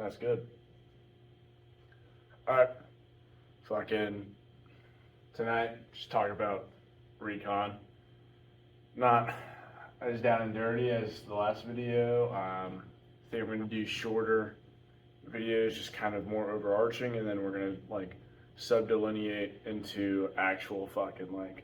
That's good. All right. Fucking tonight, just talking about Recon. Not as down and dirty as the last video. I think we're gonna do shorter videos, just kind of more overarching, and then we're gonna like sub-delineate into actual fucking like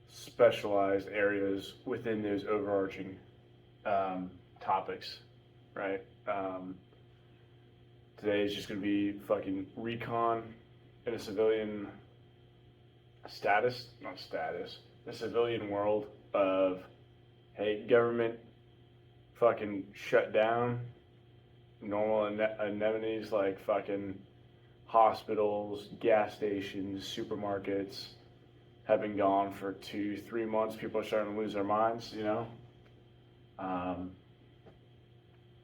specialized areas within those overarching topics, right? Today is just gonna be fucking recon in a civilian not status, the civilian world of, hey, government fucking shut down normal amenities like fucking hospitals, gas stations, supermarkets have been gone for 2-3 months. People are starting to lose their minds, you know? Um,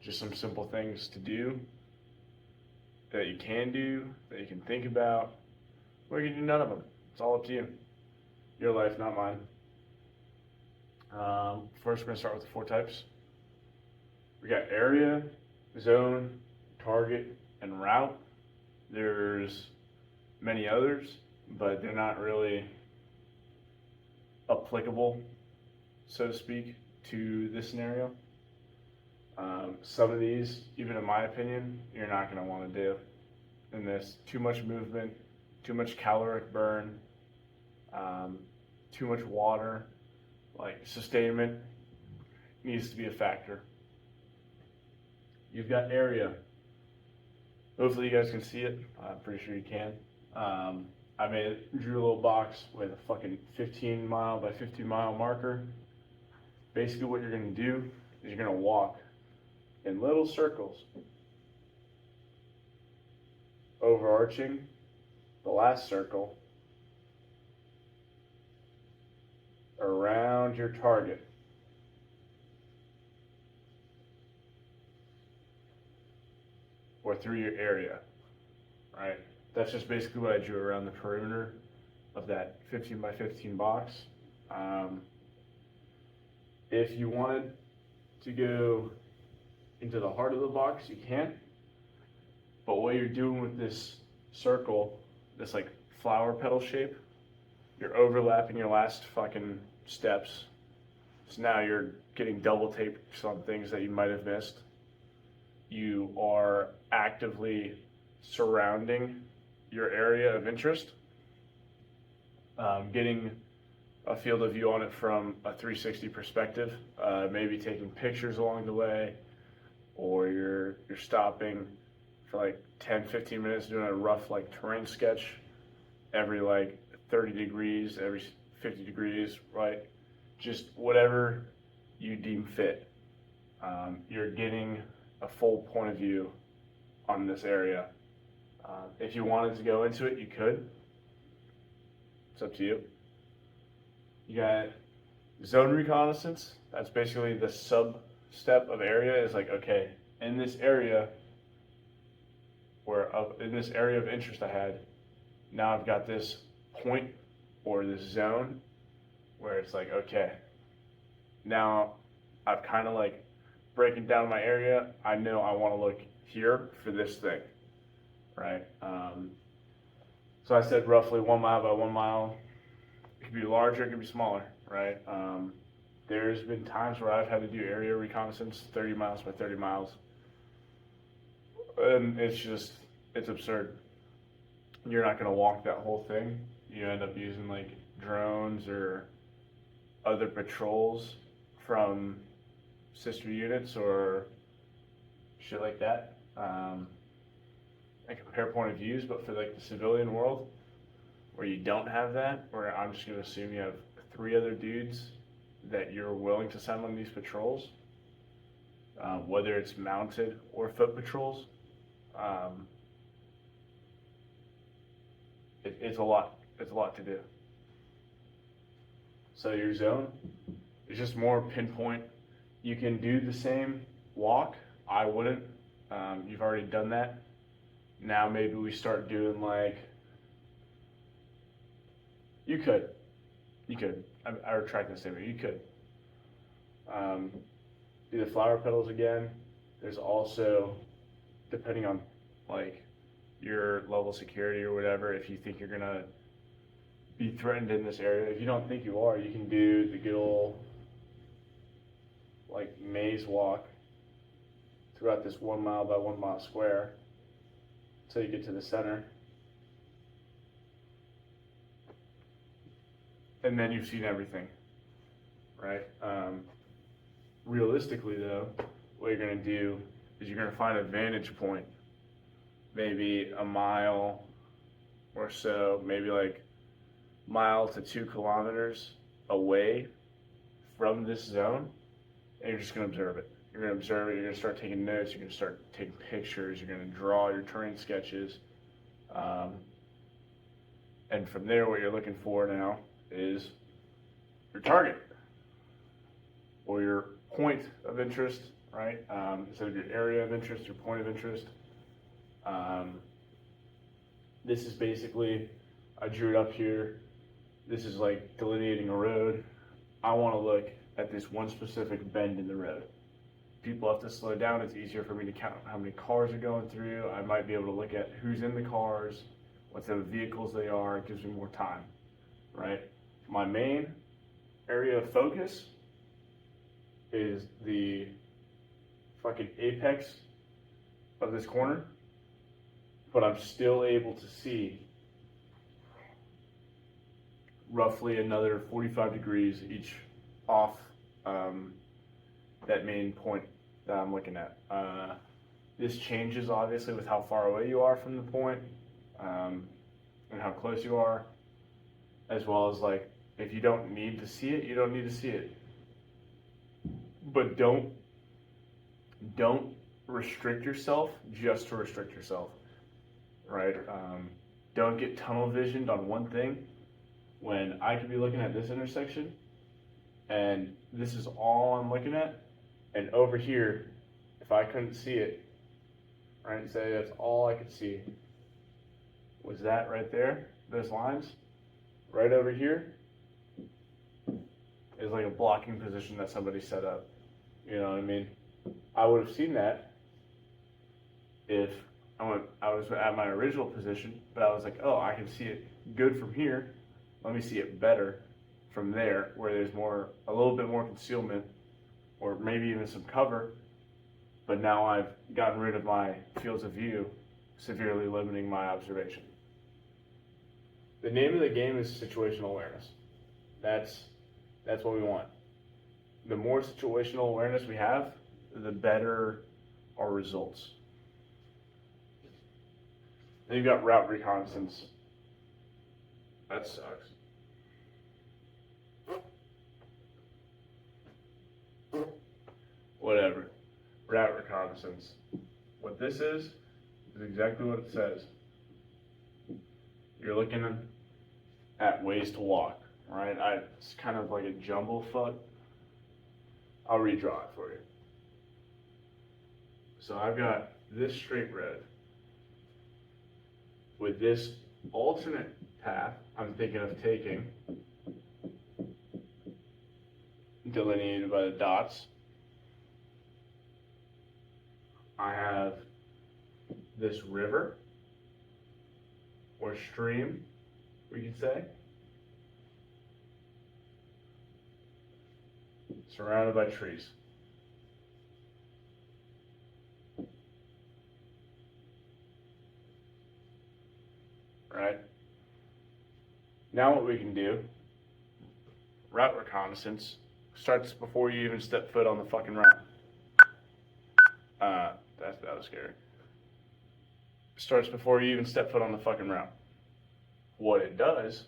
just some simple things to do that you can do, that you can think about, or you can do none of them. It's all up to you. Your life, not mine. First, we're going to start with the 4 types. We got area, zone, target, and route. There's many others, but they're not really applicable, so to speak, to this scenario. Some of these, even in my opinion, you're not going to want to do in this. Too much movement, too much caloric burn, too much water, like sustainment needs to be a factor. You've got area. Hopefully you guys can see it. I'm pretty sure you can. I drew a little box with a fucking 15 mile by 15 mile marker. Basically what you're going to do is you're going to walk in little circles, overarching the last circle around your target. Or through your area, right? That's just basically what I drew around the perimeter of that 15 by 15 box. If you wanted to go into the heart of the box, you can. But what you're doing with this circle, this like flower petal shape, you're overlapping your last fucking steps. So now you're getting double taped on things that you might have missed. You are actively surrounding your area of interest, getting a field of view on it from a 360 perspective, maybe taking pictures along the way, or you're stopping for like 10-15 minutes doing a rough like terrain sketch every like 30 degrees, every 50 degrees, right? Just whatever you deem fit. You're getting a full point of view on this area. If you wanted to go into it, you could. It's up to you. You got zone reconnaissance. That's basically the sub-step of area. Is like, okay, in this area in this area of interest I had, now I've got this point or this zone where it's like, okay, now I've kind of like breaking down my area. I know I want to look here for this thing, right? So I said roughly 1 mile by 1 mile. It could be larger, it could be smaller, right? There's been times where I've had to do area reconnaissance 30 miles by 30 miles. And it's absurd. You're not going to walk that whole thing. You end up using like drones or other patrols from sister units or shit like that. And compare point of views, but for like the civilian world where you don't have that, where I'm just going to assume you have 3 other dudes that you're willing to send on these patrols, whether it's mounted or foot patrols, it's a lot. It's a lot to do. So your zone is just more pinpoint. You can do the same walk. I wouldn't. You've already done that. Now maybe we start doing like, you could. I retract that statement. You could. Do the flower petals again. There's also, depending on like your level of security or whatever, if you think you're gonna be threatened in this area, if you don't think you are, you can do the good old like maze walk throughout this 1 mile by 1 mile square until you get to the center. And then you've seen everything, right? Realistically though, what you're gonna do is you're gonna find a vantage point, maybe a mile or so, maybe like mile to 2 kilometers away from this zone, and you're just gonna observe it. You're gonna observe it, you're gonna start taking notes, you're gonna start taking pictures, you're gonna draw your terrain sketches. And from there, what you're looking for now is your target or your point of interest, right? Instead of your area of interest, your point of interest. This is basically, I drew it up here. This is like delineating a road. I want to look at this one specific bend in the road. People have to slow down. It's easier for me to count how many cars are going through. I might be able to look at who's in the cars, what type of vehicles they are. It gives me more time, right? My main area of focus is the fucking apex of this corner, but I'm still able to see roughly another 45 degrees each off that main point that I'm looking at. This changes obviously with how far away you are from the point and how close you are, as well as like if you don't need to see it, you don't need to see it. But don't restrict yourself just to restrict yourself, right? Don't get tunnel visioned on one thing when I could be looking at this intersection and this is all I'm looking at, and over here, if I couldn't see it, right, say that's all I could see was that right there, those lines, right over here is like a blocking position that somebody set up. You know what I mean? I would have seen that if I was at my original position, but I was like, oh, I can see it good from here. Let me see it better from there, where there's a little bit more concealment, or maybe even some cover. But now I've gotten rid of my fields of view, severely limiting my observation. The name of the game is situational awareness. That's what we want. The more situational awareness we have, the better our results. Then you've got route reconnaissance. That sucks. Whatever. Route reconnaissance. What this is exactly what it says. You're looking at ways to walk, right? It's kind of like a jumble fuck. I'll redraw it for you. So I've got this straight road with this alternate path I'm thinking of taking, delineated by the dots. I have this river or stream, we could say, surrounded by trees. Right? Now what we can do, route reconnaissance, starts before you even step foot on the fucking route. That was scary. Starts before you even step foot on the fucking route. What it does,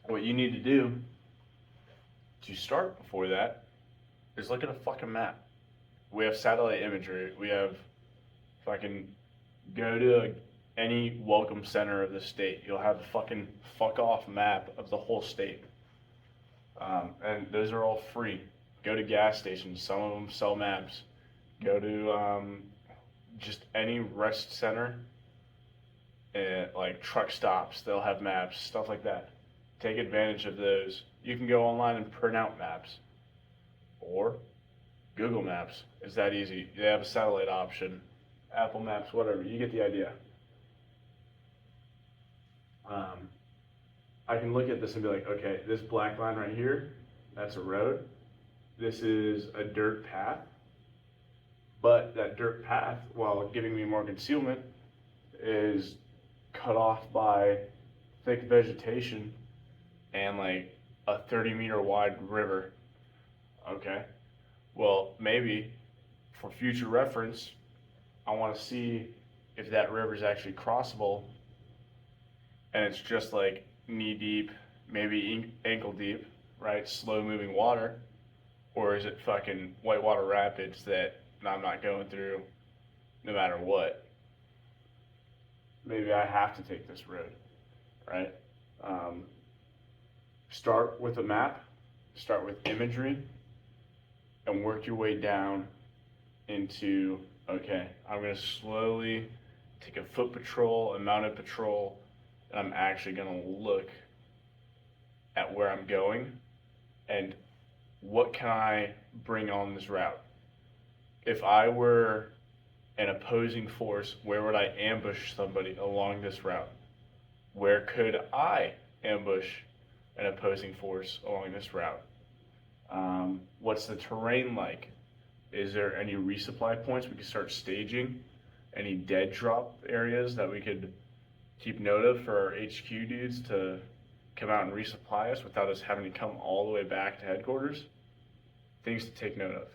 what you need to do to start before that is look at a fucking map. We have satellite imagery. We have fucking go to any welcome center of the state. You'll have a fucking fuck off map of the whole state. And those are all free. Go to gas stations. Some of them sell maps. Go to just any rest center, like truck stops. They'll have maps, stuff like that. Take advantage of those. You can go online and print out maps. or Google Maps. It's that easy. They have a satellite option, Apple Maps, whatever. You get the idea. I can look at this and be like, okay, this black line right here, that's a road. This is a dirt path. But that dirt path, while giving me more concealment, is cut off by thick vegetation and like a 30-meter wide river. Okay. Well, maybe for future reference, I want to see if that river is actually crossable and it's just like knee deep, maybe ankle deep, right? Slow moving water. Or is it fucking whitewater rapids that I'm not going through no matter what? Maybe I have to take this road, right? Start with a map, start with imagery, and work your way down into, okay, I'm going to slowly take a foot patrol, a mounted patrol, and I'm actually going to look at where I'm going and what can I bring on this route. If I were an opposing force, where would I ambush somebody along this route? Where could I ambush an opposing force along this route? What's the terrain like? Is there any resupply points we could start staging? Any dead drop areas that we could keep note of for our HQ dudes to come out and resupply us without us having to come all the way back to headquarters? Things to take note of.